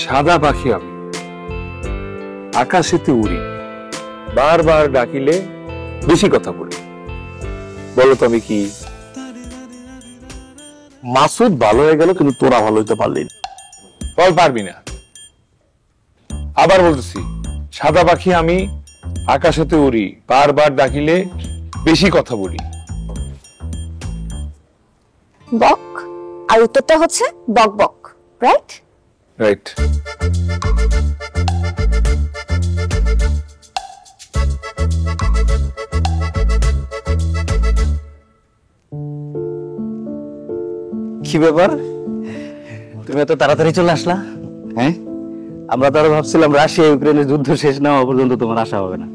সাদা পাখি আমি, আকাশেতে উড়ি, বারবার ডাকিলে বেশি কথা বলি। বলো তো আমি কি? মাসুদ ভালো হয়ে গেল, কিন্তু তোরা ভালো হইতে পারলি না। বল পারবি না। আবার বলতেছি, সাদা পাখি আমি, আকাশেতে উড়ি, বারবার ডাকিলে বেশি কথা বলি। বক, আর উত্তরটা হচ্ছে বক বক, রাইট? রাইট। কি ব্যাপার, তুমি এত তাড়াতাড়ি চলে আসলা? হ্যাঁ, আমরা তো আরো ভাবছিলাম রাশিয়া ইউক্রেনের যুদ্ধ শেষ না হওয়া পর্যন্ত তোমার আসা হবে না।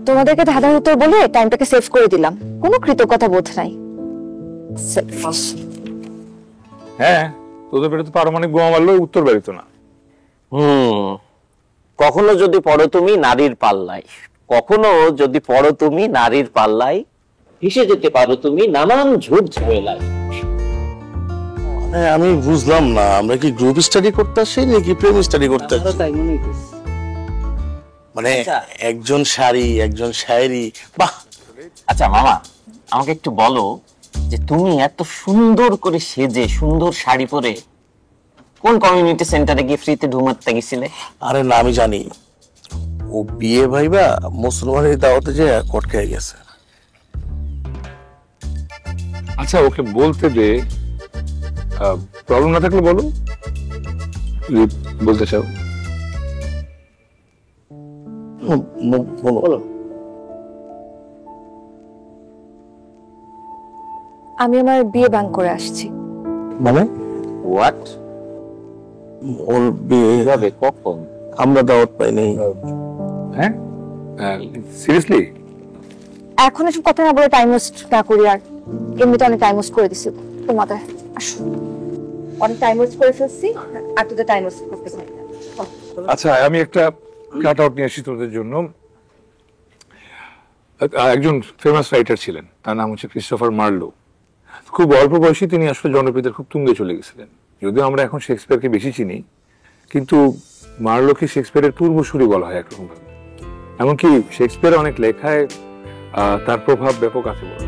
তোমাদেরকে ধাঁধার উত্তর বলে টাইমটাকে সেভ করে দিলাম, কোনো কৃতজ্ঞতা বোধ নাই। হ্যাঁ, তোদের পেটে তো পারমাণবিক বোমা মারলেও উত্তর বেরোতো না। কখনো যদি পড়ো তুমি নারীর পাল্লায়, কখনো যদি পড়ো তুমি নারীর পাল্লায়, ভেসে যেতে পারো তুমি নানান ঝুট ঝামেলায়। আমি বুঝলাম না, আমরা কি গ্রুপ স্টাডি করতে আসি নাকি প্রেম স্টাডি করতে আসি? মানে একজন শাড়ি একজন শায়েরি। বাহ! আচ্ছা মামা, আমাকে একটু বলো যে তুমি এত সুন্দর করে সেজে সুন্দর শাড়ি পরে কোন কমিউনিটি সেন্টারে গিয়ে ফ্রিতে ঢুমাতে গেছিলে? আরে না, আমি জানি ও বিয়ে ভাইবা মুসলমানের দাওয়াতে যে কট খেয়ে গেছে। আচ্ছা, ওকে বলতে দে, প্রবলেম না থাকলে বলো, বলতে চাও? বলো। আমি আমার বিয়ে ব্যাংক করে আসছি। মানে হোয়াট? ওর বিয়ে যাবে কখন? আমরা দাওয়াত পাই নাই। হ্যাঁ, সিরিয়াসলি? এখন এসব কথা না বলে টাইম ওয়েস্ট না করি, আর এমনিতে অনেক টাইম ওয়েস্ট করে দিছি তোমাদের। আসো, অনেক টাইম ওয়েস্ট করে ফেলছি, আর তোদের টাইম ওয়েস্ট করতে চাই না। আচ্ছা, আমি একটা কাট আউট নিয়ে আসি তোদের জন্য। একজন ফেমাস রাইটার ছিলেন, তার নাম হচ্ছে ক্রিস্টোফার মার্লো। খুব অল্প বয়সে তিনি আসলে জনপ্রিয়তার খুব তুঙ্গে চলে গেছিলেন। যদিও আমরা এখন শেক্সপিয়ারকে বেশি চিনি, কিন্তু মার্লোকে শেক্সপিয়ারের পূর্বসূরি বলা হয় একরকম ভাবে। এমনকি শেক্সপিয়ার অনেক লেখায় তার প্রভাব ব্যাপক আছে বলে।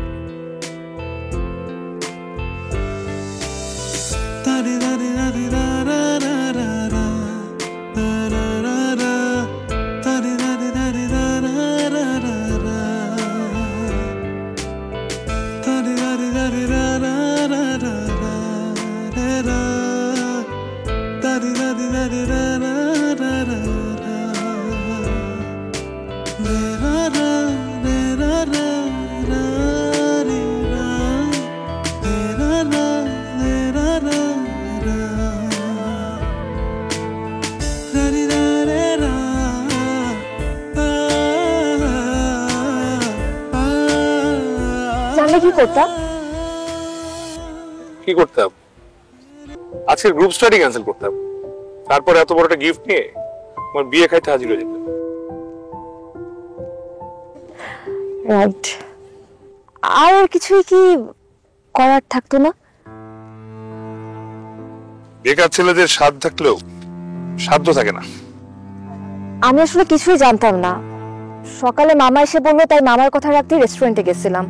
কি করতাম? আজকে গ্রুপ স্টাডি ক্যান্সেল করতাম, তারপর এত বড় একটা গিফট নিয়ে আমার বিয়ে খাইতে হাজির হয়ে যেতাম। রাইট। আর কিছুই কি করার থাকতো না? বেকার ছেলেদের স্বাদ থাকলেও সাধ্য থাকে না। আমি আসলে কিছুই জানতাম না। সকালে মামা এসে বললো, তাই মামার কথা রাখতে রেস্টুরেন্টে গেছিলাম।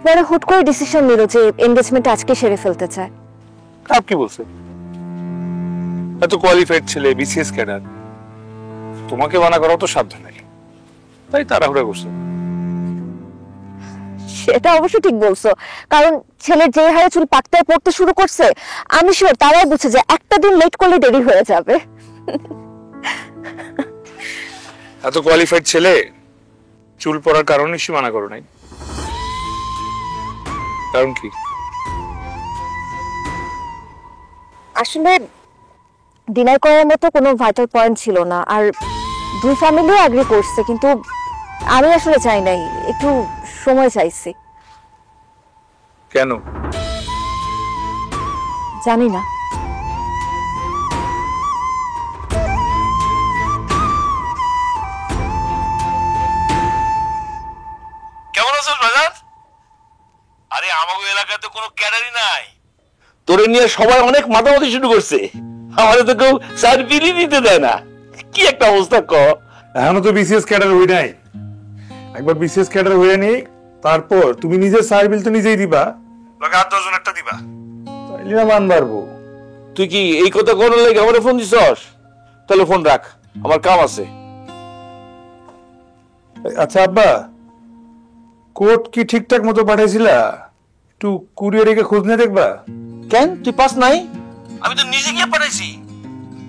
পরে হুট করে ডিসিশন নিল যে এনগেজমেন্ট আজকে সেরে ফেলতে চায়। খারাপ কি বলছে? এত কোয়ালিফাইড ছেলে, বিসিএস ক্যাডার, তোমাকে মানা করা তো সাধ্য নাই, তাই তাড়াহুড়া করছে। সেটা অবশ্য ঠিক বলছো, কারণ ছেলের যে হারে চুল পাকতে পড়তে শুরু করছে, আমি শিওর তারাই বুঝছে যে একটা দিন লেট করলে দেরি হয়ে যাবে। এত কোয়ালিফাইড ছেলে চুল পড়ার কারণ নিশ্চয়ই মানা করো নাই। কারণ কি? আসলে ডিনার করার মতো কোনো ভাইটাল পয়েন্ট ছিল না, আর দুই ফ্যামিলিও এগ্রি করছে, কিন্তু আমি আসলে চাই নাই, একটু সময় চাইছি। কেন? জানি না। এলাকায় তো কোনো ক্যাডারই নাই, তোরে নিয়ে সবাই অনেক মাতামাতি শুরু করছে, আমাদের তো কেউ সার্ভিসই দিতে দেয় না। কি একটা অবস্থা ক। এখনো তো বিসিএস ক্যাডার হই নাই, একবার বিসিএস ক্যাডার হয়ে নি, তারপর তুমি নিজের সার্ভিল তো নিজেই দিবা, লগে 8-10 জন একটা দিবা, তাইলে না মান বাড়বো। তুই কি এই কথা কোন লাগে আমারে ফোন দিছস? তাহলে ফোন রাখ, আমার কাম আছে। আচ্ছা আব্বা, কোড কি ঠিকঠাক মতো পাঠাইছিলা? একটু কুরিয়ারে গিয়ে খোঁজ নিয়ে দেখবা। কেন তুই পাস নাই? আমি তো নিজে গিয়ে পাঠাইছি।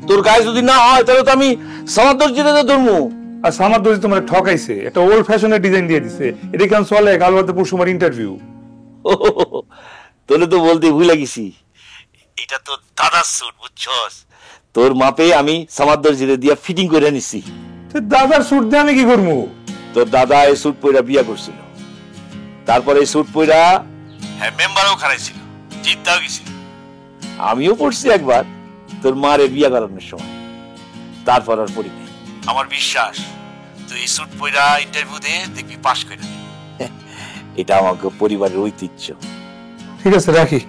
তোর গায়ে যদি না হয় তাহলে তো আমি সমাদর জিতে ধরমু। আর সামার দোষী তোমার ঠকাইছে, একটা ওল্ড ফ্যাশনের ডিজাইন দিয়ে দিছে, এটা কেন চলে? কাল বাদে পরশু আমার ইন্টারভিউ। তোরে তো বলতে ভুলে গেছি, এটা তো দাদার স্যুট বুঝছস, তোর মাপে আমি সমাদর জিতে দিয়া ফিটিং করে নিছি। দাদার স্যুট দিয়ে আমি কি করবো? তোর দাদা এই স্যুট পইরা বিয়া করছিল, তারপরে এই স্যুট পইরা হ্যাঁ মেম্বারও খারাইছিল, জিততেও গেছিল। আমিও পড়ছি একবার তোর মারে বিয়া করানোর সময়, তারপর আর পড়ি নাই। আমার বিশ্বাস তুই এই স্যুট পইরা ইন্টারভিউ দে, দেখবি পাস করে দিবি। এটা আমাকে পরিবারের ঐতিহ্য। ঠিক আছে, রাখি।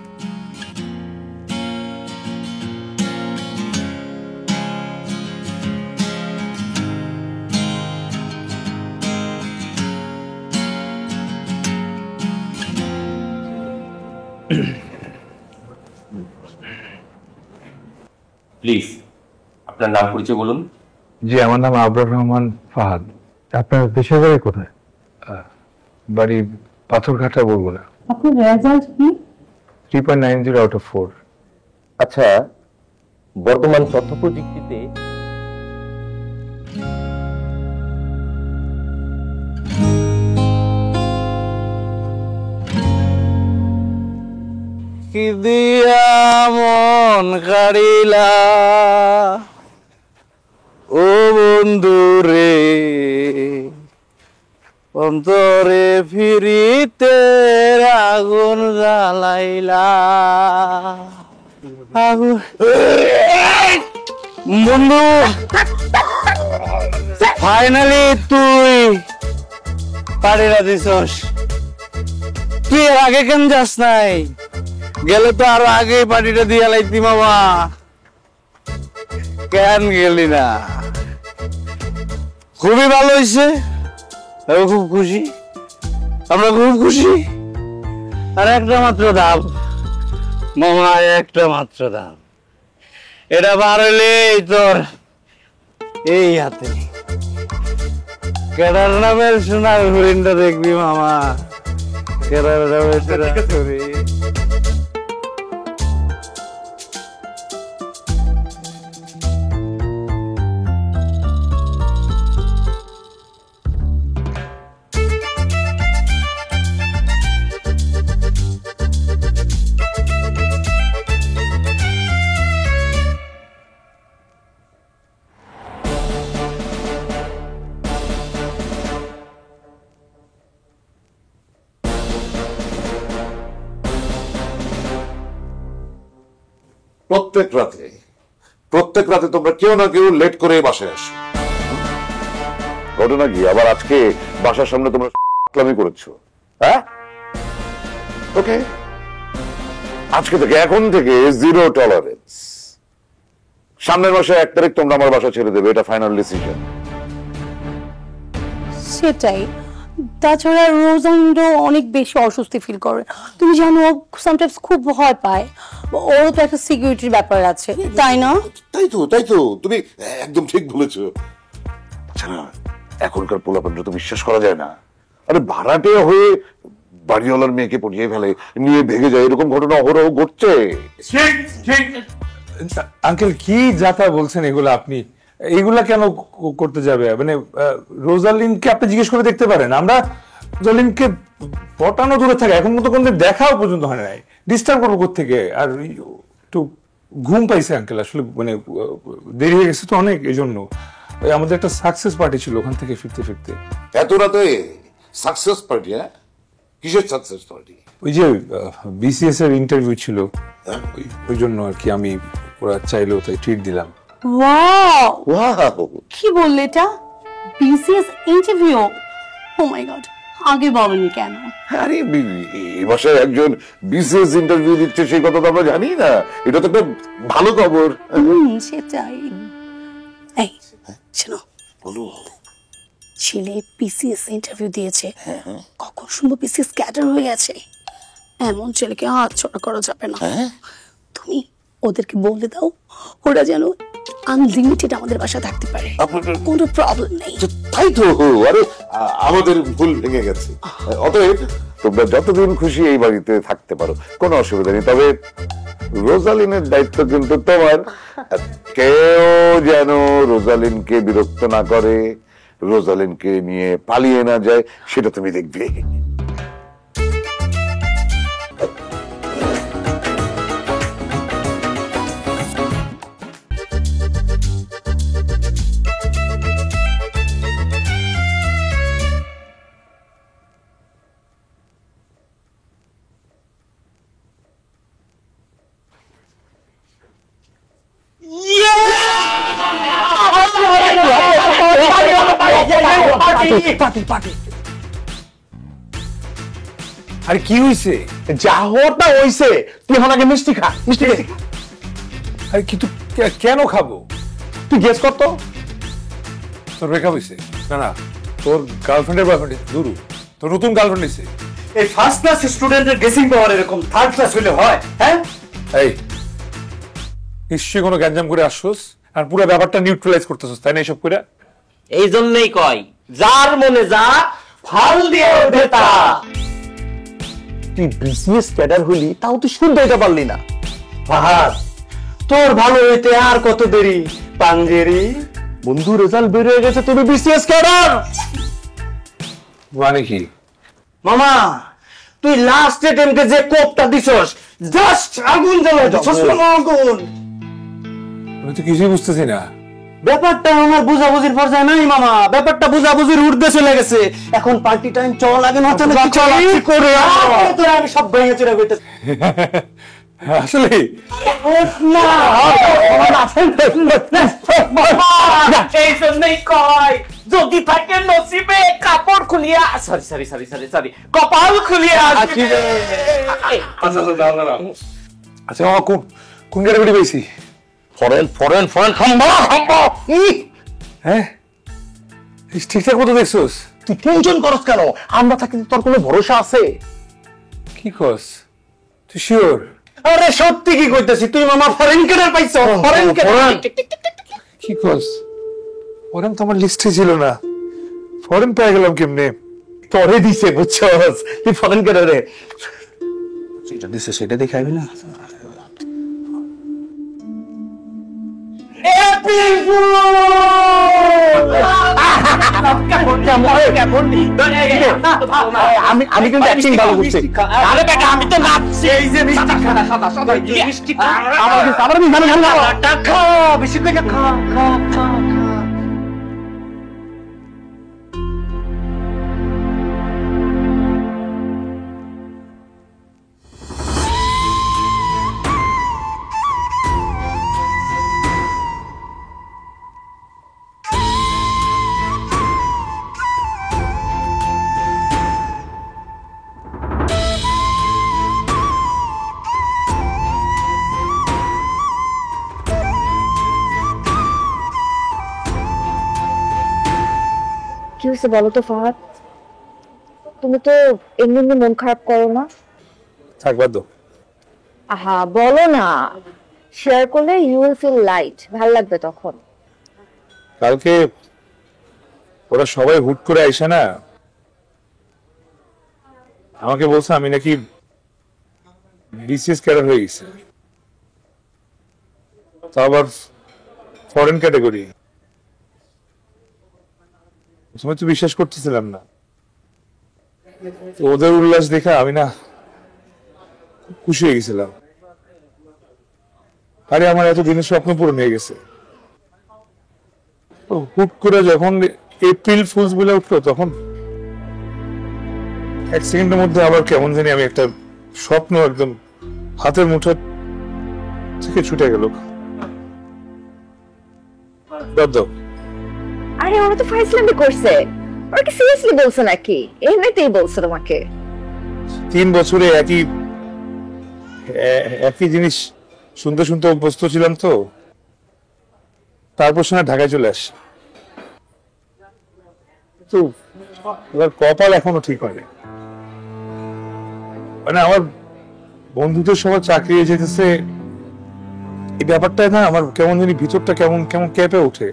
প্লিজ আপনার নাম পরিচয় বলুন। জি, আমার নাম আবরার রহমান ফাহাদ। আপনার দেশের বাড়ি কোথায়? বাড়ি পাথরঘাটা, বলবো না। আপনার রেজাল্ট কি? 3.90 out of 4। আচ্ছা, বর্তমান তথ্য প্রযুক্তিতে কি দিয়া মন কাড়িলা ও বন্ধু রে, অন্তরে ফিরিতে আগুন জ্বালাইলা। আগুন বন্ধু, ফাইনালি তুই পাড়িরা দিছস। তুই এর আগে কেন যাস নাই? গেলে তো আরো আগে পার্টিটা দিয়ে লাইতি মামা, কেন গেলি না? খুবই ভালো হয়েছে, আমি খুব খুশি, আমরা খুব খুশি। আর একটা মাত্র দাম মামা, একটা মাত্র দাম, এটা বার হইলে তোর এই হাতে কেডার নামের সোনার হরিণটা দেখবি মামা, কেডার নামের সোনার হরিণ। প্রত্যেক রাতে তোমরা কেউ না কেউ লেট করে বাসায় আসো। ঘটনা কি আবার আজকে বাসার সামনে তোমরা ক্লামি করেছো? হ্যাঁ, ওকে, আজকে থেকে, এখন থেকে 0 টলারেন্স। সামনের মাসে 1 তারিখ তোমরা আমার বাসা ছেড়ে দেবে, এটা ফাইনাল ডিসিশন। সেটাই। তাছাড়া রোজান্ডো অনেক বেশি অস্বস্তি ফিল করে, তুমি জানো, সামটাইমস খুব ভয় পায়, ওরও তো একটা সিকিউরিটির ব্যাপার আছে, তাই না? তাই তো তুমি একদম ঠিক বলেছো। আচ্ছা, এখনকার পোলাপানরা তো বিশ্বাস করা যায় না। আরে ভাড়াটে হয়ে বাড়িওয়ালার মেয়েকে পটিয়ে ফেলে, নিয়ে ভেগে যায়, এরকম ঘটনা অহরহ ঘটছে। আঙ্কেল, কি যাতা বলছেন এগুলা? আপনি এইগুলা কেন করতে যাবে? মানে রোজালিনকে আপনি জিজ্ঞেস করে দেখতে পারেন। আমরা রোজালিনকে পটানো দূরে থাকে, এখন মতো কোনো দেখাও পর্যন্ত হয় নাই, ডিস্টার্ব করবো কোত্থেকে? আর একটু ঘুম পাইছে আঙ্কেল, আসলে মানে দেরি হয়ে গেছে তো অনেক, এই জন্য। আমাদের একটা সাকসেস পার্টি ছিল, ওখান থেকে ফিরতে ফিরতে। এত রাতে সাকসেস পার্টি? হ্যাঁ, কিসের সাকসেস পার্টি? ওই যে বিসিএস এর ইন্টারভিউ ছিল, ওই জন্য আর কি। আমি, ওরা চাইলেও তাই ট্রিট দিলাম। ওয়াও, কি বললে এটা? BCS interview? Oh my God, আগে বলনি কেন? আরে এই বাসায় একজন বিসিএস ইন্টারভিউ দিচ্ছে, সেই কথা তো আমরা জানি না। এটা তো একটা ভালো খবর। সেটাই। এই শোনো, বলো। ছেলে পিসিএস ইন্টারভিউ দিয়েছে, কখন শুনবো পিসিএস ক্যাডার হয়ে গেছে। এমন ছেলেকে হাত ছড়া করা যাবে না। তুমি ওদেরকে বলে দাও ওরা যেন আনলিমিটেড আমাদের বাসায় থাকতে পারে, কোনো প্রবলেম নেই। তাই তো, আরে আমাদের ভুল ভেঙে গেছে। অতএব তোমরা যতদিন খুশি এই বাড়িতে থাকতে পারো, কোনো অসুবিধা নেই। তবে রোজালিনের দায়িত্ব কিন্তু তোমার। কেউ যেন রোজালিনকে বিরক্ত না করে, রোজালিনকে নিয়ে পালিয়ে না যায়, সেটা তুমি দেখবে। আরে কি হয়েছে? যা হওয়ারটা হইছে, তুই এখন আগে মিষ্টি খা, মিষ্টি খা। আরে কিন্তু কেন খাবো? তুই গেস কর তো। তোর ব্রেকআপ হয়েছে? না না, তোর গার্লফ্রেন্ডের বয়ফ্রেন্ড দুরু, তোর নতুন গার্লফ্রেন্ড হয়েছে। এই ফার্স্ট ক্লাস স্টুডেন্টের গেসিং পাওয়ার এরকম থার্ড ক্লাস হইলে হয়? হ্যাঁ, এই নিশ্চয়ই কোনো গ্যাঞ্জাম করে আসছোস আর পুরো ব্যাপারটা নিউট্রালাইজ করতেছস, তাই না? এইসব করে এই জন্যই কয় যার মনে যা ফাল দিয়ে ওঠে তা। তুই বিজনেস ক্যাডার হইলি, তাও তুই শুনতে এটা পারলি না। ফাহাদ, তোর ভালো হইতে আর কত দেরি। পাঞ্জেরি বন্ধু, রেজাল্ট বের হয়ে গেছে, তুমি বিসিএস ক্যাডার। মানে কি? মামা, তুই লাস্ট অ্যাটেম্পটে যে কোপটা দিছস, জাস্ট আগুন জ্বালায় দিছস, আগুন। আমি তো কিছুই বুঝতেছি না। ব্যাপারটা আমার বুঝাবুঝির পর্যায়ে নাই মামা, ব্যাপারটা বুঝাবুঝির ঊর্ধ্বে চলে গেছে। এখন পার্টি টাইম চল, আগে না চলে কি করে তোরা আমি সব ভেঙে চুরে কইতে। আসলে এই জন্যই কয় যদি থাকে নসিবে কাপড় খুলিয়া, sorry sorry sorry sorry sorry, কপাল খুলিয়া আসবে। আচ্ছা মামা, কোন কোন ক্যাটাগরি পেয়েছি? ফরেন ফরেন ফরেন, খাম্বা খাম্বা। হ্যাঁ, ঠিকঠাক মতো দেখছোস? তুই টেনশন করস কেন? আমরা থাকি, তোর কোনো ভরসা আছে? কি কস? তুই শিওর? আরে সত্যি কি কইতেছি, তুই মামা ফরেন ক্যাডার পাইছো। ফরেন ক্যাডার কি কস? ফরেন তো আমার লিস্টে ছিল না, ফরেন পেয়ে গেলাম কেমনে? তোরে দিছে, বুঝছস? তুই ফরেন ক্যাডারে যেটা দিছে সেটা দেখাইবি না। আমি কিন্তু অ্যাক্টিং ভালো করছি। আরে বেটা, আমি তো নাচছি। এই যে মিষ্টি খানা, সাদা সাদা মিষ্টি খানা। আমার খা, বেশি করে খা খা খা। কি হয়েছে বলো তো ফাহাদ? তুমি তো এমনি এমনি মন খারাপ করো না। থাক বাদ দাও। আহা বলো না, শেয়ার করলে ইউ উইল ফিল লাইট, ভালো লাগবে তখন। কালকে ওরা সবাই হুট করে আইসা না আমাকে বলছে আমি নাকি বিসিএস ক্যাডার হয়ে গেছে, তা আবার ফরেন ক্যাটাগরি। প্রথমে তো বিশ্বাস করতেছিলাম না, তো ওদের উল্লাস দেখে আমি না খুব খুশি হয়ে গেছিলাম। আরে আমার এত দিনের স্বপ্ন পূরণ হয়ে গেছে। তো হুট করে যখন এপ্রিল ফুলস বলে উঠলো, তখন এক সেকেন্ডের মধ্যে আবার কেমন জানি আমি একটা স্বপ্ন একদম হাতের মুঠো থেকে ছুটে গেল। বাদ দাও। আরে ওরা তো ফাইজলামি করছে, ওরা কি সিরিয়াসলি বলছে নাকি এমনিতেই বলছে তোমাকে? 3 বছরে একই জিনিস শুনতে শুনতে অভ্যস্ত ছিলাম তো, তারপর শোনা ঢাকায় চলে আসি। তো এবার কপাল এখনো ঠিক হয়নি। মানে আমার বন্ধুদের সবার চাকরি হয়ে যেতেছে, এই ব্যাপারটা না আমার কেমন জানি ভিতরটা কেমন কেমন কেঁপে ওঠে।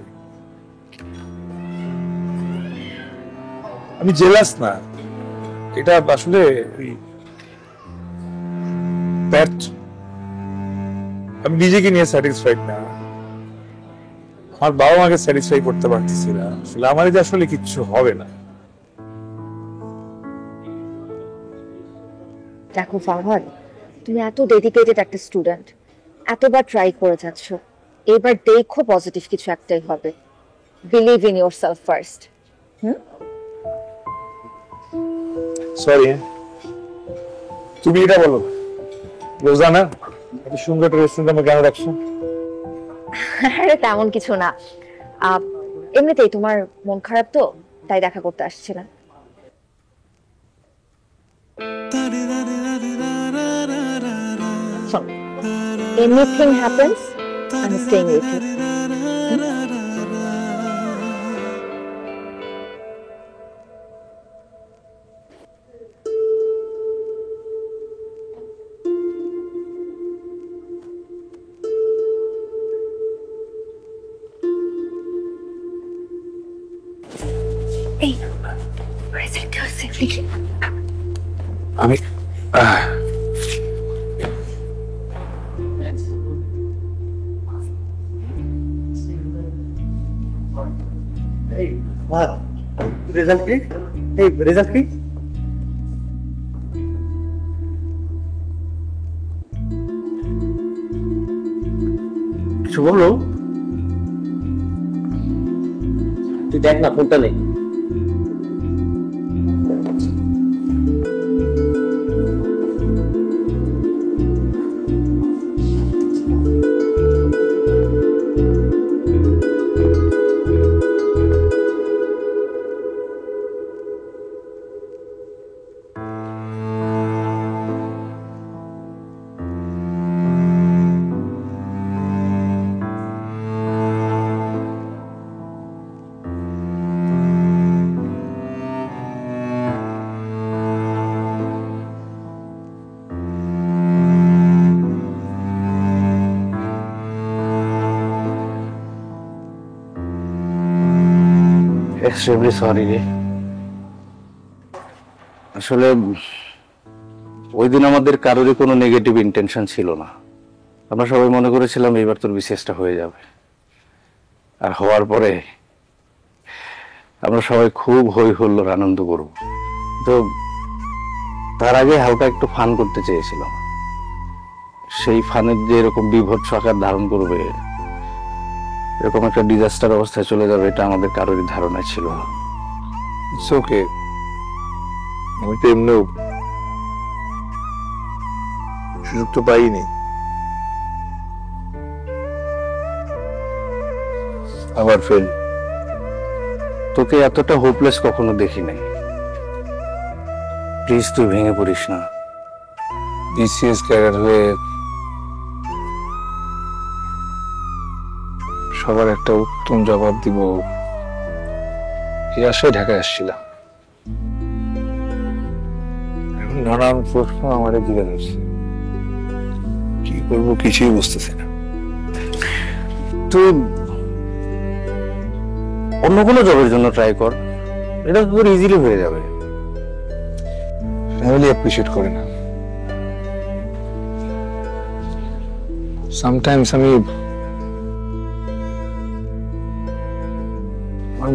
আমি জেলাস না, এটা আসলে ব্যর্থ। আমি নিজেকে নিয়ে স্যাটিসফাইড না, আমার বাবা মাকে স্যাটিসফাই করতে পারতেছি না। আসলে আমার যে আসলে কিচ্ছু হবে না। দেখো ফারহাদ, তুমি এত ডেডিকেটেড একটা স্টুডেন্ট, এতবার ট্রাই করে যাচ্ছ, এবার দেখো পজিটিভ কিছু একটাই হবে। Believe in yourself first. Sorry, তুমি এটা বলো, রোজানা এত সুন্দর একটা রেস্টুরেন্ট আমার কেন রাখছো? আরে তেমন কিছু না, এমনিতেই তোমার মন খারাপ তো, তাই দেখা করতে আসছিলাম। Anything happens, I'm staying with you. Hey, where is it going? আমি রেজাল্ট কি? এই রেজাল্ট কি? কিছু বলো। তুই দেখ না, ফোনটা নেই। এক্সট্রিমলি সরি রে। আসলে ওই দিন আমাদের কারোরই কোনো নেগেটিভ ইন্টেনশন ছিল না। আমরা সবাই মনে করেছিলাম এবার তোর বিসিএসটা হয়ে যাবে, আর হওয়ার পরে আমরা সবাই খুব হই হুল্লোড় আনন্দ করব। তো তার আগে হালকা একটু ফান করতে চেয়েছিলাম। সেই ফানের যে এরকম বিভৎস আকার ধারণ করবে, এরকম একটা ডিজাস্টার অবস্থায় চলে যাবে, এটা আমাদের কারোরই ধারণা ছিল না। ইটস ওকে, আমি তো এমনিও সুযোগ তো পাইনি। আবার ফেল। তোকে এতটা হোপলেস কখনো দেখি নাই। প্লিজ তুই ভেঙে পড়িস না। বিসিএস ক্যারিয়ার হয়ে সবার একটা উত্তম জবাব দিব এই আশায় ঢাকায় আসছিলাম। এখন নানান প্রশ্ন আমারে ঘিরে ধরছে, কি করবো কিছুই বুঝতেছি না। তুই অন্য কোনো জবের জন্য ট্রাই কর, এটা তোর ইজিলি হয়ে যাবে। ফ্যামিলি অ্যাপ্রিশিয়েট করে না। সামটাইমস আমার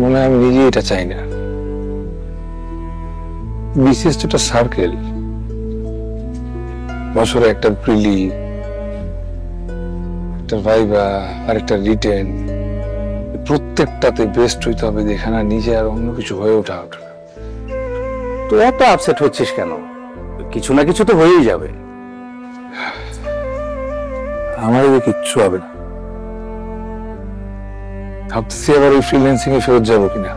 মনে হয় আমি নিজেই এটা চাই না। বিসিএস তো একটা সার্কেল, বছরে একটা প্রিলি, একটা ভাইবা আর একটা রিটেন, প্রত্যেকটাতে বেস্ট হইতে হবে, দেখে না নিজে আর অন্য কিছু হয়ে ওঠা ওঠে না। তুই এত আপসেট হচ্ছিস কেন? কিছু না কিছু তো হয়েই যাবে। আমার এদের কিচ্ছু হবে না। ভাবতেছি আবার ওই ফ্রিল্যান্সিং এ ফেরত যাবো কিনা।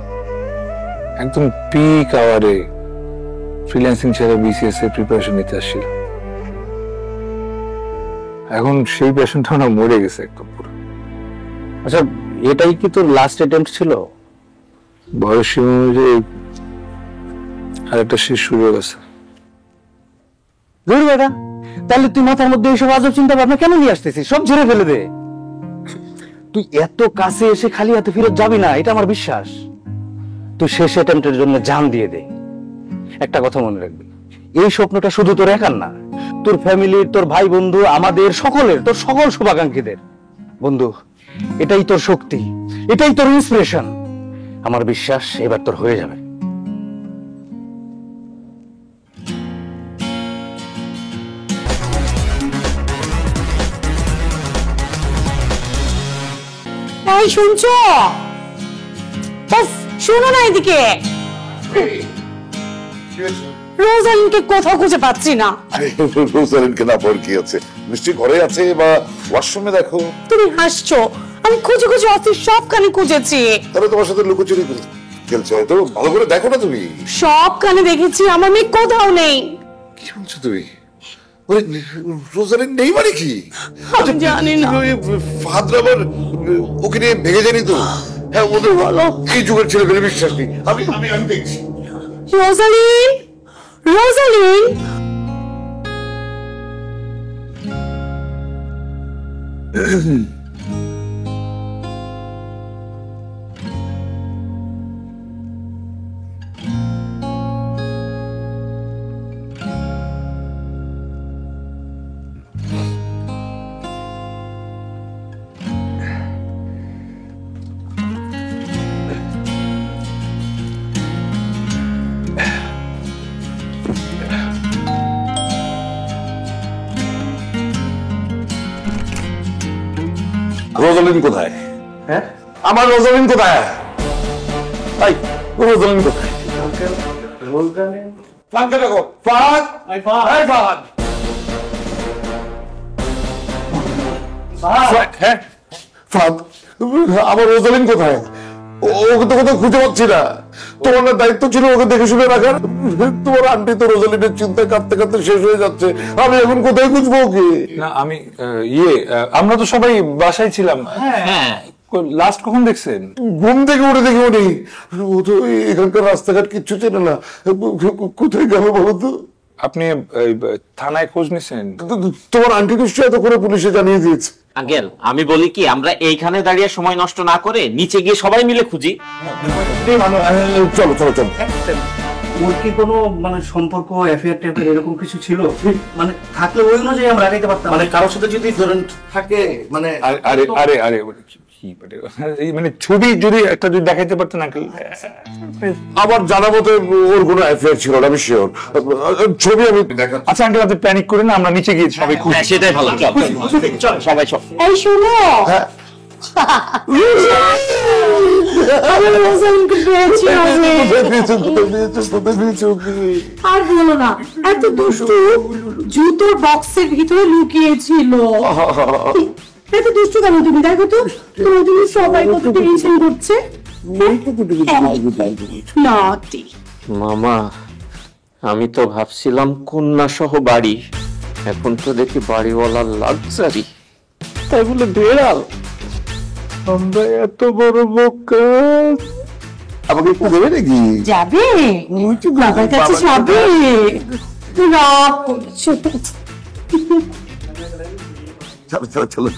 একদম পিক আওয়ারে ফ্রিল্যান্সিং ছেড়ে বিসিএস এর প্রিপারেশন নিতে আসছিল। এখন সেই প্যাশনটা না মরে গেছে একদম পুরো। আচ্ছা, এটাই কি তোর লাস্ট অ্যাটেম্প্ট ছিল? বয়স সীমা অনুযায়ী আর একটা শেষ শুরু হয়ে গেছে। ধুর বেটা, তাহলে তুই মাথার মধ্যে এইসব আজব চিন্তা ভাবনা কেন নিয়ে আসতেছিস? সব ঝেড়ে ফেলে দে। তুই এত কাছে এসে খালি হাতে ফেরত যাবি না, এটা আমার বিশ্বাস। তুই শেষ অ্যাটেম্পটের জন্য জান দিয়ে দে। একটা কথা মনে রাখবি, এই স্বপ্নটা শুধু তোর একার না, তোর ফ্যামিলির, তোর ভাই বন্ধু, আমাদের সকলের, তোর সকল শুভাকাঙ্ক্ষীদের। বন্ধু, এটাই তোর শক্তি, এটাই তোর ইন্সপিরেশন। আমার বিশ্বাস এবার তোর হয়ে যাবে। এই শুনছো? শোনো না এদিকে, রোজালিনকে কোথাও খুঁজে পাচ্ছি না। রোজালিনকে না পাওয়ার কি আছে? নিশ্চয়ই ঘরে আছে বা ওয়াশরুমে। দেখো, তুমি হাসছো, আমি খুঁজে খুঁজে অস্থির, সবখানে খুঁজেছি। তাহলে তোমার সাথে লুকোচুরি খেলছে হয়তো। ভালো করে দেখো না তুমি। সবখানে দেখেছি, আমার মেয়ে কোথাও নেই। কি বলছো তুমি? রোজালিন নেই মানে কি? আমি জানি না। ফাদর আবার ওকে নিয়ে ভেঙে জানি তো। হ্যাঁ, ওদের ভালো এই যুগের ছেলেগুলো বিশ্বাস নেই। আমি আমি আমি দেখছি। রোজালিন, রোজালিন, রোজালিন কোথায়? হ্যাঁ, আমার রোজালিন কোথায়? তাই রোজালিন কোথায়? ফাহাদকে ডাকো। ফাহাদ, এই ফাহাদ। হ্যাঁ ফাহাদ, আমার রোজালিন কোথায়? ওকে তো কোথাও খুঁজে পাচ্ছি না। তোমার না দায়িত্ব ছিল ওকে দেখে শুনে রাখার? তোমার আন্টি তো রোজালিনের চিন্তায় কাঁদতে কাঁদতে শেষ হয়ে যাচ্ছে। আমি এখন কোথায় খুঁজবো ওকে? না আমি আমরা তো সবাই বাসায় ছিলাম। হ্যাঁ, লাস্ট কখন দেখছেন? ঘুম থেকে উঠে দেখি উনি। ও তো এখানকার রাস্তাঘাট কিচ্ছু চেনে না। কোথায় গেল বলো তো? আপনি থানায় খোঁজ নিছেন? তোমার আন্টি নিশ্চয়ই এত করে পুলিশে জানিয়ে দিয়েছে। আঙ্কেল আমি বলি কি, আমরা এইখানে দাঁড়িয়ে সময় নষ্ট না করে নিচে গিয়ে সবাই মিলে খুঁজি। চলো চলো চলো। ওর কি কোনো মানে সম্পর্ক, অ্যাফেয়ার ট্যাফেয়ার এরকম কিছু ছিল? মানে থাকলে ওই অনুযায়ী আমরা আগাইতে পারতাম। মানে কারোর সাথে যদি ধরেন থাকে, মানে আরে আরে আরে মানে ছবি যদি একটা যদি দেখাইতে পারতেন আঙ্কেল। আমার জানা মতে ওর কোনো অ্যাফেয়ার ছিল না, আমি শিওর। ছবি আমি দেখা। আচ্ছা আঙ্কেল, আপনি প্যানিক করেন না, আমরা নিচে গিয়ে সবাই খুঁজি। হ্যাঁ, সেটাই ভালো। চল চল সবাই চল। এই শোনো, আমি রোজালিনকে পেয়েছি। আর বলো না, এত দুষ্টু, জুতোর বক্সের ভিতরে লুকিয়েছিল। এত দুষ্টু কেন তুমি? দেখো তো তোমার জন্য সবাই কত টেনশন করছে। নাটি মামা, আমি তো ভাবছিলাম কন্যা সহ বাড়ি, এখন তো দেখি বাড়িওয়ালার লাক্সারি। তাই বলে বেড়াল। আমরা এত বড় বোকা। আমাকে একটু দেবে নাকি? যাবে, বাবার কাছে যাবে। রাগ করছো। চলো চলো চলো।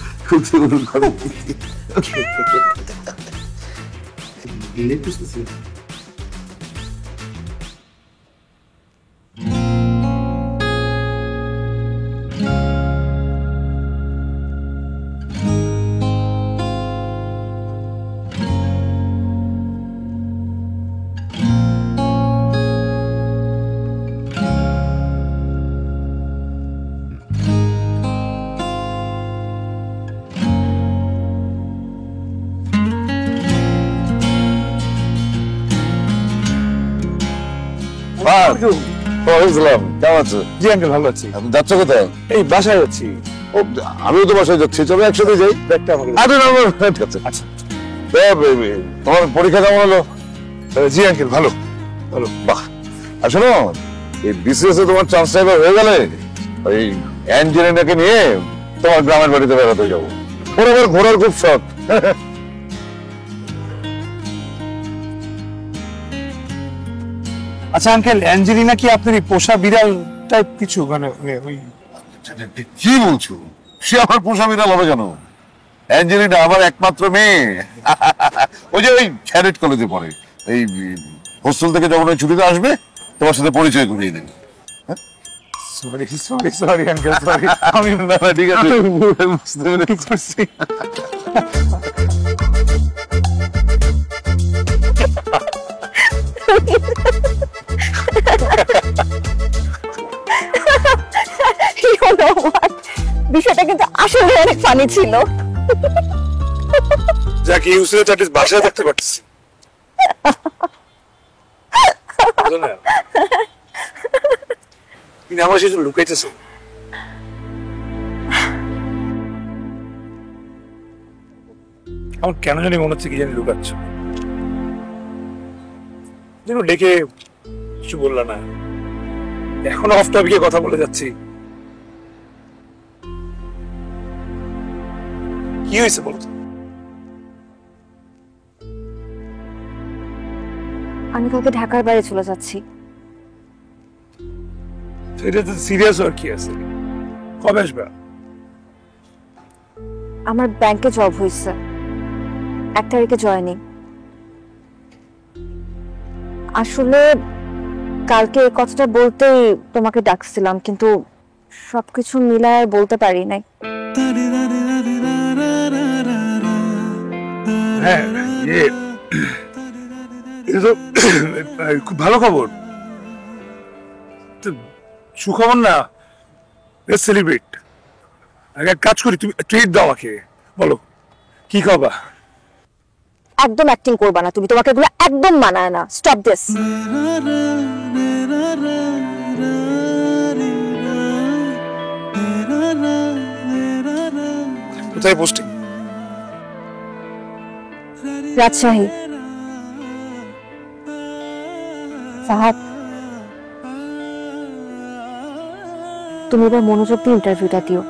কেমন আছো? জি আঙ্কেল, ভালো আছি। যাচ্ছ কোথায়? এই বাসায় যাচ্ছি। আমিও তো বাসায় যাচ্ছি। চলো একসাথে যাই। ব্যাগটা আমাকে দাও। আরে না, ঠিক আছে। আচ্ছা, তোমার পরীক্ষা কেমন হলো? জি আঙ্কেল, ভালো। বাহ, আসলে এই বিসিএস এ তোমার চান্স এবার হয়ে গেলে ওই অ্যাঞ্জেলিনাকে নিয়ে তোমার গ্রামের বাড়িতে বেড়াতে যাবো। ওর আবার ঘোরার খুব শখ। আচ্ছা আঙ্কেল, অ্যাঞ্জেলিনা কি আপনার এই পোষা বিড়াল টাইপ কিছু, মানে ওই? কি বলছো? সে আমার পোষা বিড়াল হবে কেন? অ্যাঞ্জেলিনা আমার একমাত্র মেয়ে। ওই যে ওই ক্যাডেট কলেজে পড়ে, এই হোস্টেল থেকে যখন ওই ছুটিতে আসবে তোমার সাথে পরিচয় করিয়ে দেবে। Sorry sorry sorry uncle, sorry. আমি ঠিক আছে, বুঝতে পেরেছি। You know what? বিষয়টা কিন্তু আসলে অনেক ফানি ছিল। যাকে ইউসুফের চাটিস বাসায় থাকতে পারতেছি। তুমি আমার সাথে লুকাইতেছো। আমার কেন জানি মনে হচ্ছে কি জানি লুকাচ্ছ। যেন ডেকে কিছু বললা না, এখন অফ টপিকে কথা বলে যাচ্ছি। কি হয়েছে বলতো? আমি কালকে ঢাকার বাইরে চলে যাচ্ছি। এটা তো সিরিয়াস আর কি আছে? কবে আসবে? আমার ব্যাংকে জব হয়েছে, 1 তারিখে জয়েনিং। আসলে কালকে এই কথাটা বলতেই তোমাকে ডাকছিলাম, কিন্তু সবকিছু মিলায় বলতে পারি নাই। হ্যাঁ, এটা তো খুব ভালো খবর। সুখবর না, লেটস সেলিব্রেট। এক কাজ করি, তুমি ট্রিট দাও আমাকে। বলো কি খাবা? একদম অ্যাক্টিং করবা না তুমি, তোমাকে এগুলো একদম মানায় না। Stop this. কোথায় পোস্টিং? রাজশাহী। ফাহাদ, তুমি এবার মনোযোগ দিয়ে ইন্টারভিউটা দিও,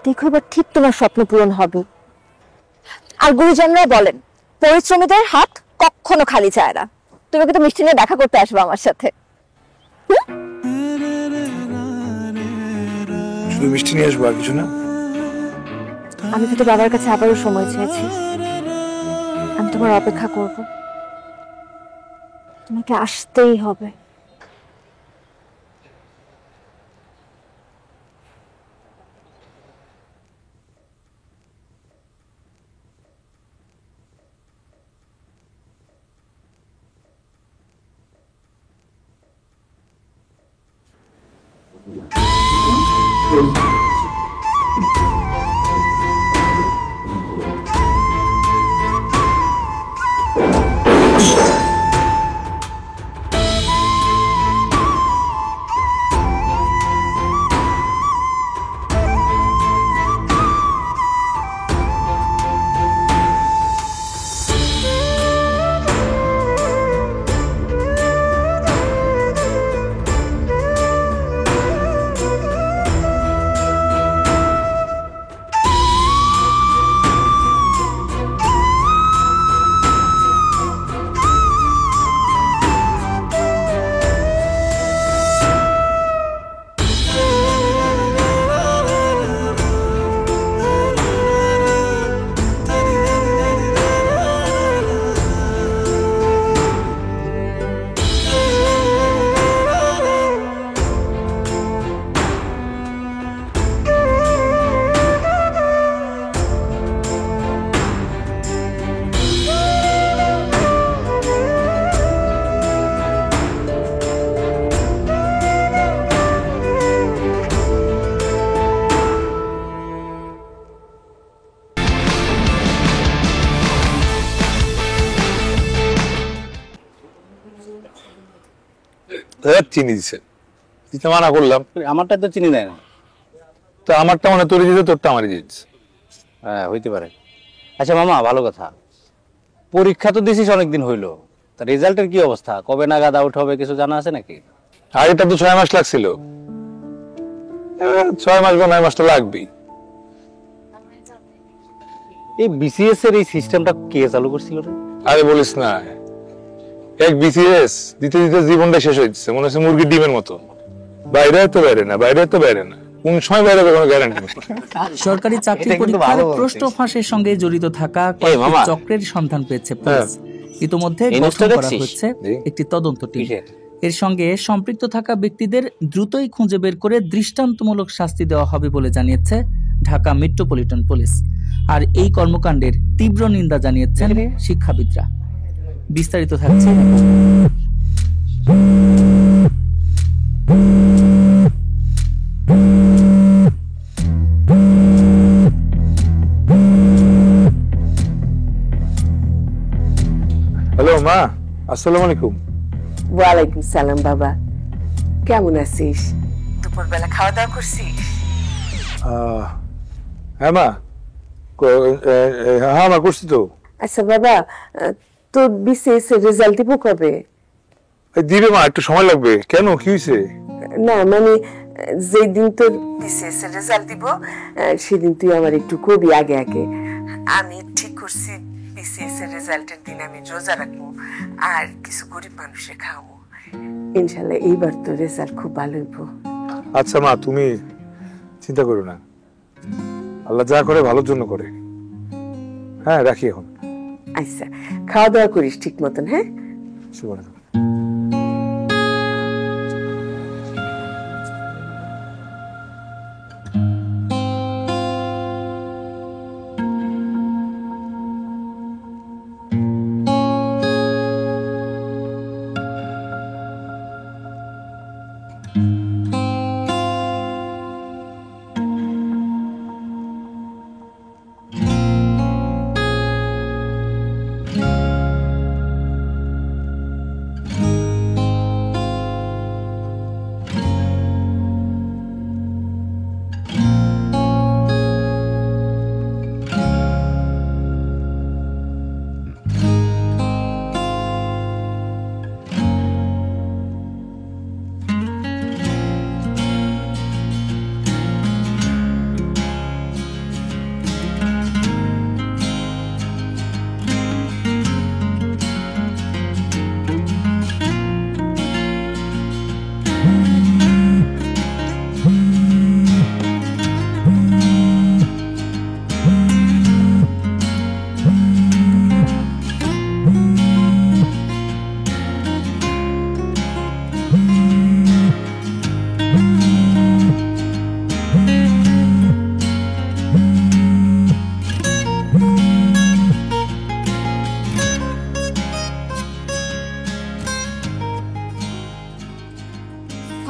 দেখো এবার ঠিক তোমার স্বপ্ন পূরণ হবে। আর গুরুজনরা বলেন পরিশ্রমীদের হাত কখনো খালি যায় না। তুমি কিন্তু মিষ্টি নিয়ে দেখা করতে আসবে আমার সাথে। শুধু মিষ্টি নিয়ে আসবো, আর কিছু না? আমি কিন্তু বাবার কাছে আবারও সময় চেয়েছি, আমি তোমার অপেক্ষা করব। তোমাকে আসতেই হবে। চিনি দিছে, দিতে মানা করলাম। আমারটা তো চিনি দেয় না। তো আমারটা মানে তোর দিতে, তোরটা আমারই দিচ্ছে। হ্যাঁ হইতে পারে। আচ্ছা মামা, ভালো কথা, পরীক্ষা তো দিছিস অনেকদিন হইলো, রেজাল্টের কি অবস্থা, কবে নাগাদ আউট হবে কিছু জানা আছে নাকি? আর এটা তো 6 মাস লাগছিল, 6 মাস বা 9 মাস তো লাগবেই। এই বিসিএস এর এই সিস্টেমটা কে চালু করছিল রে? আরে বলিস না, এক বিসিএস দিতে দিতে জীবনটা শেষ হয়েছে, মনে হচ্ছে মুরগির ডিমের মতো। বাইরে তো বাইরে না, বাইরে তো বাইরে না, কোন সময় বাইরে কোনো গ্যারান্টি নেই। সরকারি চাকরি পরীক্ষার প্রশ্ন ফাঁসের সঙ্গে জড়িত থাকা কয়েকটি চক্রের সন্ধান পেয়েছে পুলিশ। ইতোমধ্যে গঠন করা হচ্ছে একটি তদন্ত টিম। এর সঙ্গে সম্পৃক্ত থাকা ব্যক্তিদের দ্রুতই খুঁজে বের করে দৃষ্টান্তমূলক শাস্তি দেওয়া হবে বলে জানিয়েছে ঢাকা মেট্রোপলিটন পুলিশ। আর এই কর্মকাণ্ডের তীব্র নিন্দা জানিয়েছেন শিক্ষাবিদরা। বিস্তারিত থাকছে। হ্যালো মা, আসসালামু আলাইকুম। ওয়ালাইকুম সালাম বাবা, কেমন আছিস? দুপুরবেলা খাওয়া দাওয়া করছিস? হ্যাঁ মা, হ্যাঁ মা করছি তো। আচ্ছা বাবা, তোর বিসিএস এর রেজাল্ট দিব কবে? দিবে মা, একটু সময় লাগবে। কেন, কি হয়েছে? না মানে যেই দিন তোর বিসিএস এর রেজাল্ট দিব সেদিন তুই আমার একটু কবি আগে আগে। আমি ঠিক করছি বিসিএস এর রেজাল্টের দিন আমি রোজা রাখবো আর কিছু গরিব মানুষে খাওয়াবো। ইনশাল্লাহ এইবার তো রেজাল্ট খুব ভালো হইব। আচ্ছা মা, তুমি চিন্তা করো না, আল্লাহ যা করে ভালোর জন্য করে। হ্যাঁ রাখি এখন। আচ্ছা, খাওয়া দাওয়া করিস ঠিক মতন। হ্যাঁ, শুভরাত্রি।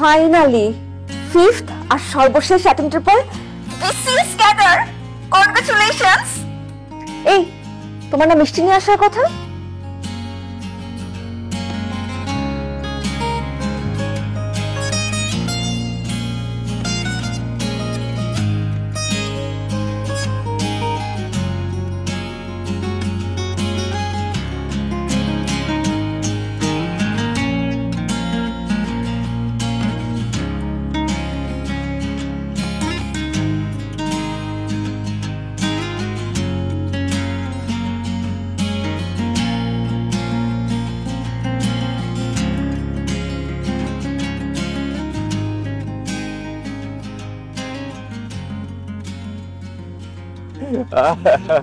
ফাইনালি ফিফথ আর সর্বশেষ অ্যাটেম্পটের পর বিসিএস ক্যাডার, কনগ্রাচুলেশনস। এই তোমার না মিষ্টি নিয়ে আসার কথা?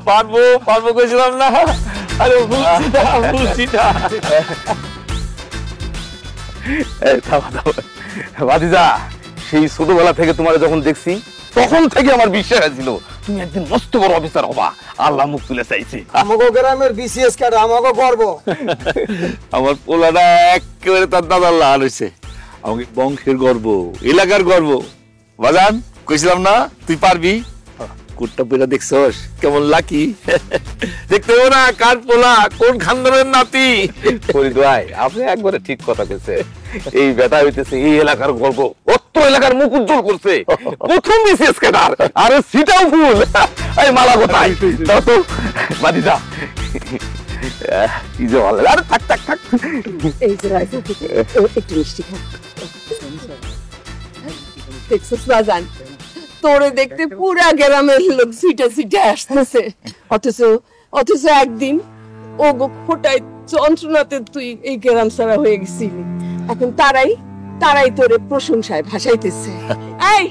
পারবো পারবো কইছিলাম না। আরে বুঝছিটা ভাতিজা, সেই ছোটবেলা থেকে তোমার যখন দেখছি তখন থেকে আমার বিশ্বাস ছিল তুমি একদিন মস্ত বড় অফিসার হবা। আল্লাহ মুখ তুলে চাইছে। আমাগো গ্রামের বিসিএস ক্যাডার আমাগো গর্ব। আমার পোলাটা একেবারে তার দাদার লাল হয়েছে, আমাকে বংশের গর্ব, এলাকার গর্ব। বাজান কইছিলাম না তুই পারবি। কোটটা পেরা দেখছস কেমন লাকি, দেখতে হবে না কার পোলা কোন খানদানের নাতি। ফরিদ ভাই, আপনি একবারে ঠিক কথা কইছে। এই বেটা হইতেছে এই এলাকার গর্ব, অত্র এলাকার মুখ উজ্জ্বল করছে। প্রথম বিসিএস ক্যাডার, আরে সিটাও ফুল। এই মালা কোথায় দাও তো ভাতিজা। কি যে ভালো লাগে। আরে থাক থাক থাক। এই যে রাইফেল একটু মিষ্টি খা। দেখছিস বাজান, তোরে দেখতে পুরা গ্রামের লোক সিটে সিটে আসতেছে, অথচ একদিন ও ফোটায় যন্ত্রণাতে তুই এই গ্রাম ছাড়া হয়ে গেছিলি। এখন তারাই তোরে প্রশংসায় ভাসাইতেছে। এই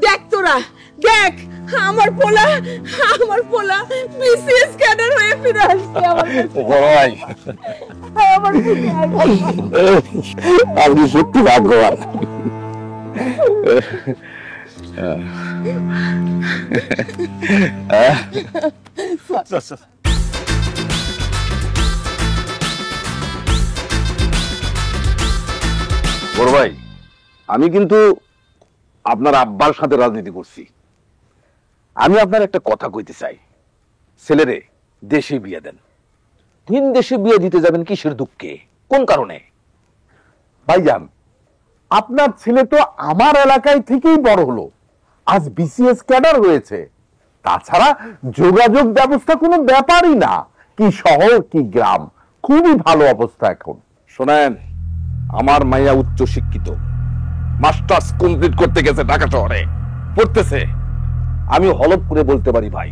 দেখ তোরা, দেখ আমার পোলা বিসিএস ক্যাডার হয়ে ফিরে আসছে। আপনি সত্যি ভাগ্যবান। বড় ভাই, আমি কিন্তু আপনার আব্বার সাথে রাজনীতি করছি। আমি আপনার একটা কথা কইতে চাই, ছেলেরে দেশে বিয়ে দেন। ভিন দেশে বিয়ে দিতে যাবেন কিসের দুঃখে, কোন কারণে? ভাইজান, আপনার ছেলে তো আমার এলাকায় থেকেই বড় হলো, আজ বিসিএস ক্যাডার হয়েছে। তাছাড়া যোগাযোগ ব্যবস্থা কোনো ব্যাপারই না, কি শহর কি গ্রাম, খুবই ভালো অবস্থা এখন। শোনেন, আমার মাইয়া উচ্চ শিক্ষিত, মাস্টার্স কমপ্লিট করতে গেছে ঢাকা শহরে পড়তেছে। আমি হলপ করে বলতে পারি ভাই,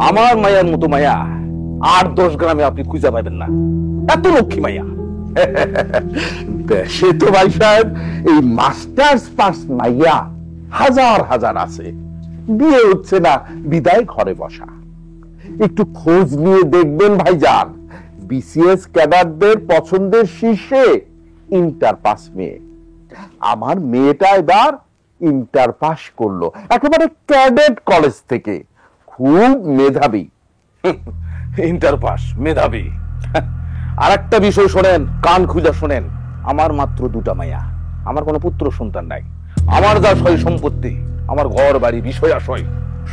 আমার মায়ার মতো মায়া 8-10 গ্রামে আপনি খুঁজে পাবেন না, এত লক্ষ্মী মাইয়া। দেশে তো ভাই সাহেব এই মাস্টার্স পাস মাইয়া হাজার হাজার আছে, বিয়ে হচ্ছে না, বিদায় ঘরে বসা। একটু খোঁজ নিয়ে দেখবেন ভাইজান, বিসিএস ক্যাডারদের পছন্দের শীর্ষে ইন্টার পাস মেয়ে। আমার মেয়েটা এবার ইন্টার পাস করলো একেবারে ক্যাডেট কলেজ থেকে, খুব মেধাবী। ইন্টার পাস, মেধাবী। আর একটা বিষয় শোনেন, কান খুঁজা শোনেন, আমার মাত্র 2টা মাইয়া, আমার কোনো পুত্র সন্তান নাই। আমার যা সয় সম্পত্তি, আমার ঘর বাড়ি বিষয় আশয়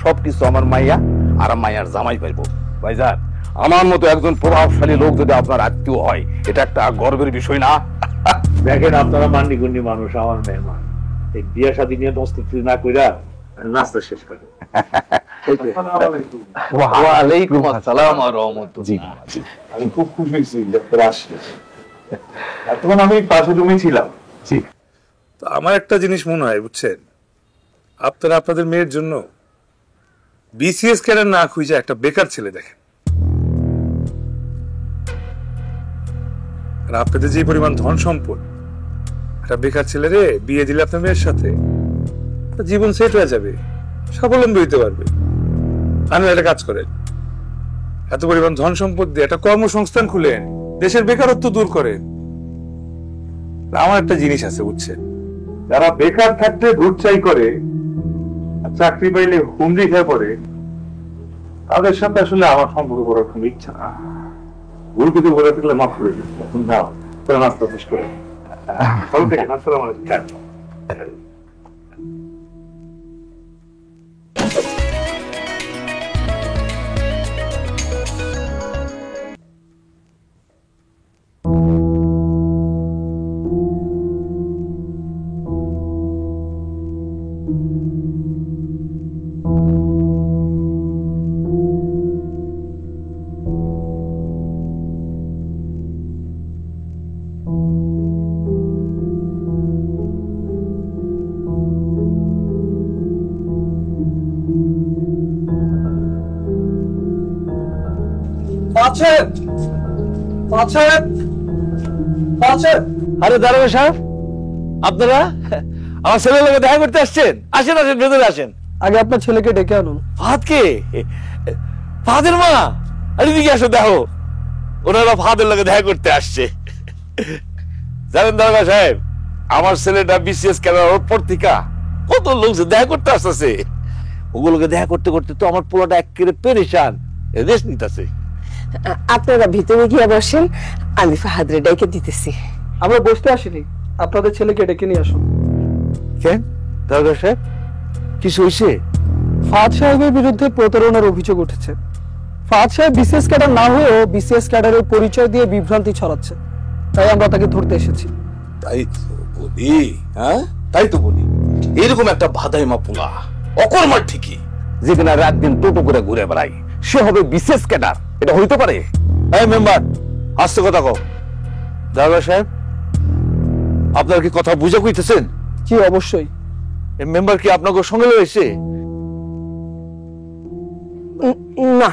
সবকিছু আমার মাইয়া আর মাইয়ার জামাই পাইব। ভাইজান, আমার মতো একজন প্রভাবশালী লোক যদি আপনার আত্মীয় হয়, এটা একটা গর্বের বিষয় না? দেখেন, আপনারা মান্ডিগুন্ডি মানুষ, আমার মেহমান, এই বিয়ে শাদী নিয়ে দস্তুতি না কইরা নাস্তা শেষ করে। ওয়ালাইকুম আসসালাম ওয়া রাহমাতুল্লাহ। আমি খুব খুশি হয়েছি আপনারা আসলেন। তখন আমি পাশে রুমে ছিলাম। তো আমার একটা জিনিস মনে হয়, বুঝছেন, আপনারা আপনাদের মেয়ের জন্য বিসিএস ক্যাডার না খুঁজে একটা বেকার ছেলে দেখেন। আর আপনাদের যে পরিমাণ ধন সম্পদ, একটা বেকার ছেলেরে বিয়ে দিলে আপনার মেয়ের সাথে জীবন সেট হয়ে যাবে, স্বাবলম্বী হইতে পারবে। আপনি একটা কাজ করেন, এত পরিমাণ ধন সম্পদ দিয়ে একটা কর্মসংস্থান খুলেন, দেশের বেকারত্ব দূর করেন। আমার একটা জিনিস আছে, বুঝছেন, যারা বেকার থাকতে ঘুরচাই করে, চাকরি পাইলে হুমড়ি খেয়ে পড়ে, তাদের সাথে আসলে আমার সম্পর্ক করার কোনো ইচ্ছা না। ভুল কিছু বলে থাকলে মাফ করে দিন। এখন যাও, নাস্তা শেষ করে। আসসালামু আলাইকুম। আরে দারোগা সাহেব, আপনারা আমার ছেলের লোকে দেখা করতে আসছেন? আসেন আসেন, ভেতরে আসেন। আগে আপনার ছেলেকে ডেকে আনুন। ফাহাদকে? ফাহাদের মা? আরে দিকে আসো, দেখো ওনারা ফাহাদের লোকে দেখা করতে আসছে। জানেন দারোগা সাহেব, আমার ছেলেটা বিসিএস ক্যাডার পর থেকে কত লোক দেখা করতে আসতেছে। ওগুলোকে দেখা করতে করতে তো আমার পোলাটা একেবারে পেরেশান, রেস্ট নিতেছে। আপনারা ভিতরে গিয়ে বসেন, আমি ফাহাদরে ডেকে দিতেছি। আমরা বসতে আসিনি, আপনাদের ছেলেকে ডেকে নিয়ে আসুন। কেন দারোগা সাহেব, কিছু হয়েছে? ফাহাদ সাহেবের বিরুদ্ধে প্রতারণার অভিযোগ উঠেছে। ফাহাদ সাহেব বিসিএস ক্যাডার না হয়েও বিসিএস ক্যাডারের পরিচয় দিয়ে বিভ্রান্তি ছড়াচ্ছে, তাই আমরা তাকে ধরতে এসেছি। তাই তো বলি, হ্যাঁ তাই তো বলি, এরকম একটা ভাদাইমা পোলা অকর্মার ঠিকই, যেখানে রাত দিন টোটো করে ঘুরে বেড়াই, সে হবে বিসিএস ক্যাডার? এটা হইতে পারে? এই মেম্বার, আস্তে কথা কও। দারোগা সাহেব, আপনার কি কথা বুঝে কইতেছেন? জি অবশ্যই। এই মেম্বার কি আপনাকে সঙ্গে রয়েছে? না,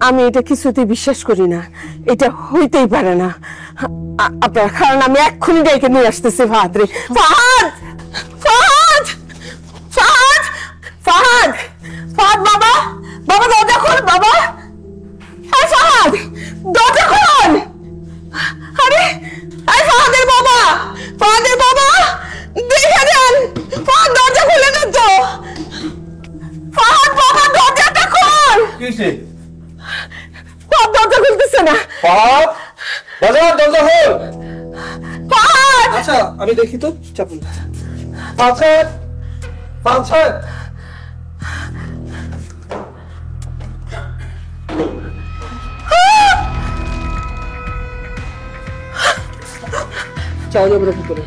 আমি এটা কিছুতেই বিশ্বাস করি না। এটা হইতেই পারে না। আপনার কারণ আমি এক্ষুনি ডেকে নিয়ে আসতেছি ফাহাদ রে। ফাহাদ, ফাহাদ, ফাহাদ, ফাহাদ, ফাহাদ বাবা, বাবা দরজা খোল বাবা। এই ফাহাদ, দরজা খোল। আরে এই ফাহাদের বাবা, ফাহাদের বাবা, দেখে যান। ফাহাদ দরজা খুলে দেন তো। ফাহাদ বাবা, দরজাটা খোল। কিসে? ফাহাদ দরজা খুলতেছে না। ফাহাদ, দরজা খোল। ফাহাদ, আচ্ছা আমি দেখি তো, চাপুন। ফাহাদ, ফাহাদ, চাও যাবে না ভিতরে।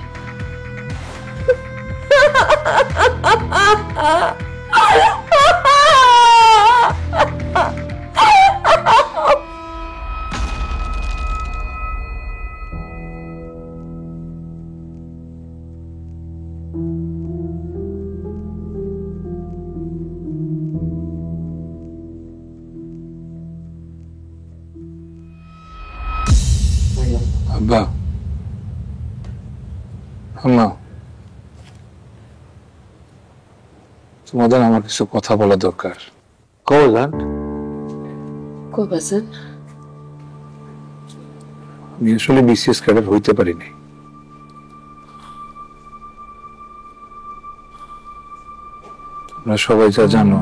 আব্বা, আম্মা, তোমাদের আমার কিছু কথা বলা দরকার। কৌলান, কবাজান, আমি আসলে বিসিএস ক্যাডার হইতে পারিনি। তোমরা সবাই যা জানো,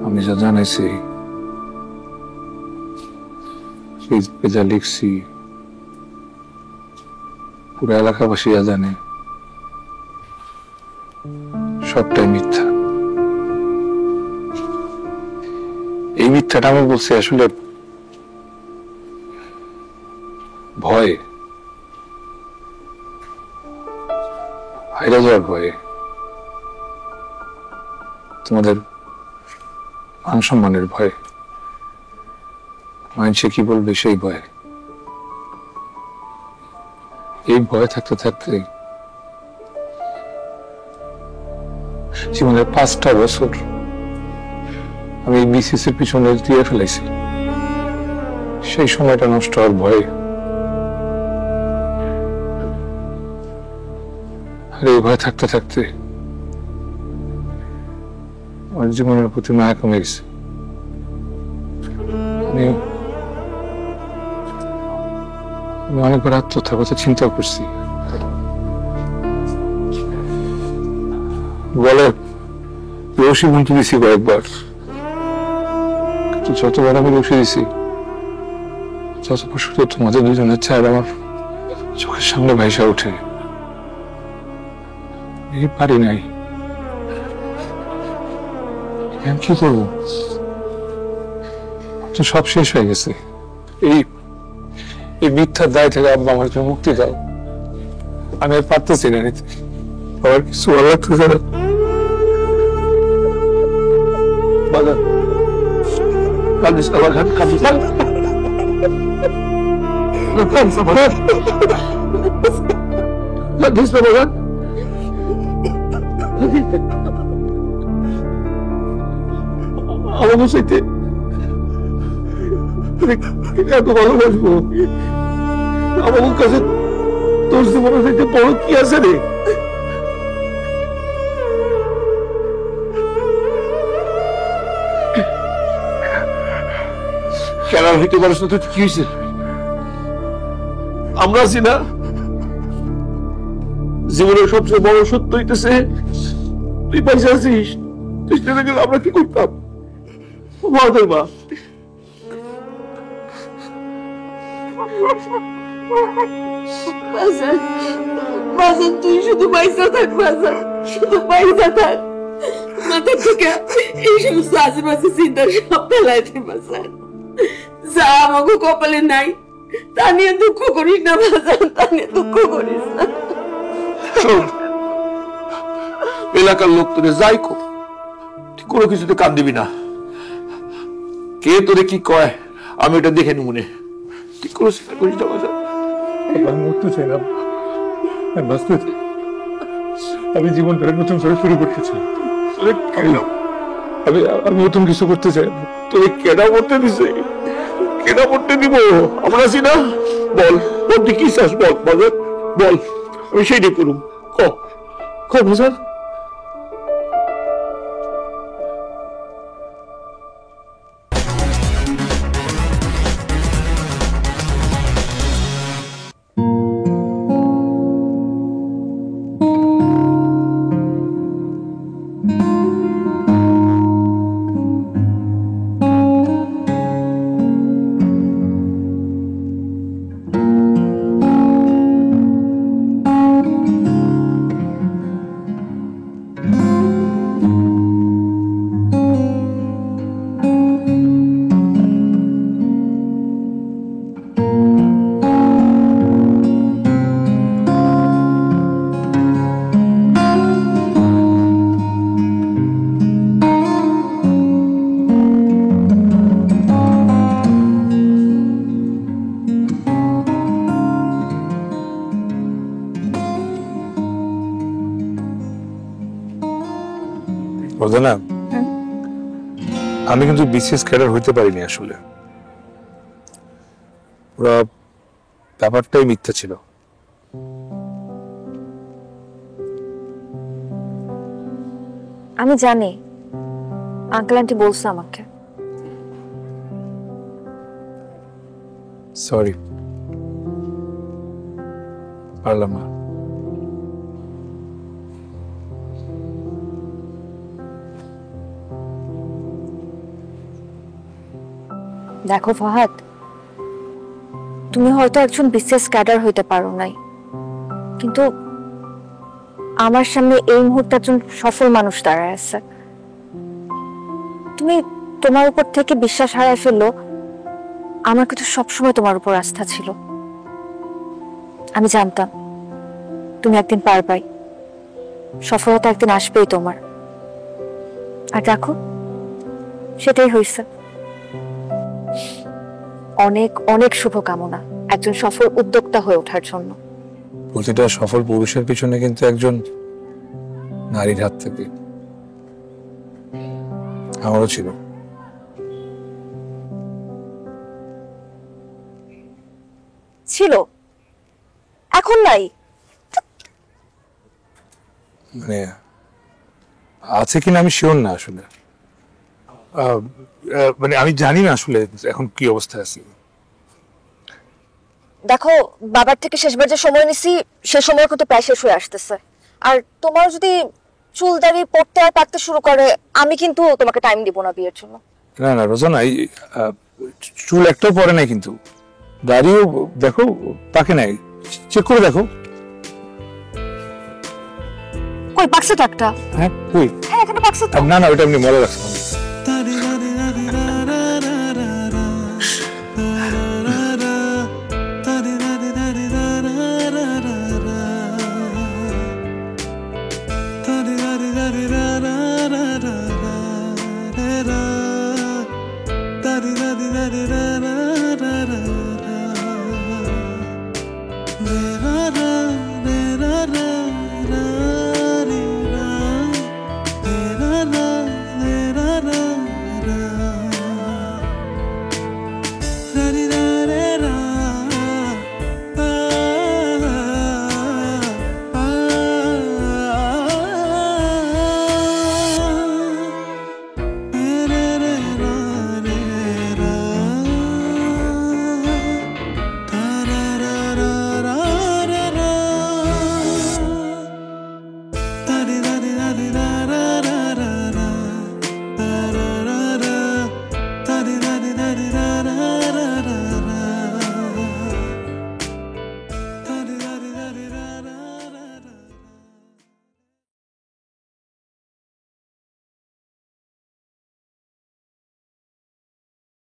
আমি যা জানাইছি, ফেসবুকে যা লিখছি, পুরো এলাকাবাসী যা জানে, সবটাই মিথ্যা। এই মিথ্যাটা আমি বলছি আসলে ভয়ে, হাইরা যাওয়ার ভয়ে, তোমাদের মান সম্মানের ভয়ে, মানুষে কি বলবে সেই ভয়ে। এই ভয়ে থাকতে থাকতে জীবনের 5টা বছর আমি বিসিএস এর পিছনে দিয়ে ফেলেছি। সেই সময়টা নষ্ট হওয়ার ভয়ে, আর এই ভয় থাকতে থাকতে আমার জীবনের প্রতি মায়া কমে গেছে। আমি অনেকবার আত্মহত্যার কথা চিন্তা করছি। বলে রশি বুনতে দিছি কয়েকবার, কিন্তু যতবার আমি রশি দিছি ততবার শুধু তোমাদের দুজনের চেহারা আমার চোখের সামনে ভাইসা ওঠে। এই পারি নাই, আমি কি করবো? তো সব শেষ হয়ে গেছে। এই মিথ্যার দায় থেকে আব্বা আমার মুক্তি দাও। আমি আর পারতেছি না নিতে, আমার কিছু ভালো লাগতেছে না। বাজার কাঁদিস না, বাজার কাঁদিস না, কাঁদিস না বাজার, কাঁদিস না বাজার। আমার বসাইতে এত ভালোবাসবো, আমার কাছে তোর জীবনের থেকে বড় কি আছে রে? কেন হইতে পারিস না? তুই কি হয়েছে? আমরা আছি না? জীবনের সবচেয়ে বড় সত্য হইতেছে তুই পয়সা আছিস। তুই চলে গেলে আমরা কি করতাম? মাদের মা, বাজান তুই শুধু পয়সা থাক, বাজান শুধু পয়সা থাক। মাথা থেকে এই সমস্ত আশেপাশে চিন্তা সব ফেলাইতে বাজান। যা আমাকে কপালে নাই তা নিয়ে দুঃখ করিস না বাজান, তা নিয়ে দুঃখ করিস না। এলাকার লোক তোকে যাই কো, তুই কোনো কিছুতে কান দিবি না। কে তোরে কি কয় আমি ওটা দেখে নিমুনে। কি করিস না করিস না বাজার। আমি মরতে চাই না, আমি বাঁচতে চাই। আমি জীবনটা নতুন করে শুরু করতে চাই। আমি নতুন কিছু করতে চাই। তোরে কেডা করতে দিছে? কেডা করতে দিব? আমরা আছি না? বল বল তুই কি চাস? বল বাজার বল, আমি সেইটাই করুম। ক বাজার। না, আমি কিন্তু বিসিএস ক্যাডার হইতে পারিনি আসলে। পুরো ব্যাপারটাই মিথ্যা ছিল। আমি জানি, আঙ্কেল আন্টি বলছে আমাকে। সরি, পারলাম না। দেখো ফাহাদ, তুমি হয়তো একজন বিসিএস ক্যাডার হইতে পারো নাই, কিন্তু আমার সামনে এই মুহূর্তে একজন সফল মানুষ দাঁড়ায় আছে। তুমি তোমার উপর থেকে বিশ্বাস হারায় ফেললো, আমার কিন্তু সবসময় তোমার উপর আস্থা ছিল। আমি জানতাম তুমি একদিন পারবাই, সফলতা একদিন আসবেই তোমার। আর দেখো, সেটাই হয়েছে। অনেক অনেক শুভকামনা একজন সফল উদ্যোক্তা হয়ে ওঠার জন্য। প্রতিটা সফল পুরুষের পিছনে কিন্তু একজন নারীর হাত থেকে। আমারও ছিল। ছিল, এখন নাই। মানে আছে কিনা আমি শিওর না আসলে। মানে আমি জানি না আসলে এখন কি অবস্থা আছে। দেখো, বাবার থেকে শেষবার যে সময় নিছি সে সময় কিন্তু প্রায় শেষ হয়ে আসতেছে। আর তোমার যদি চুল দাড়ি পড়তে আর পাকতে শুরু করে, আমি কিন্তু তোমাকে টাইম দিব না বিয়ের জন্য। না না রোজানা, চুল একটাও পরে নাই, কিন্তু দাড়িও দেখো পাকে নাই, চেক করে দেখো। কই পাকছে টাকটা? হ্যাঁ কই? হ্যাঁ এখানে পাকছে তো। না না, ওটা এমনি মনে রাখছি।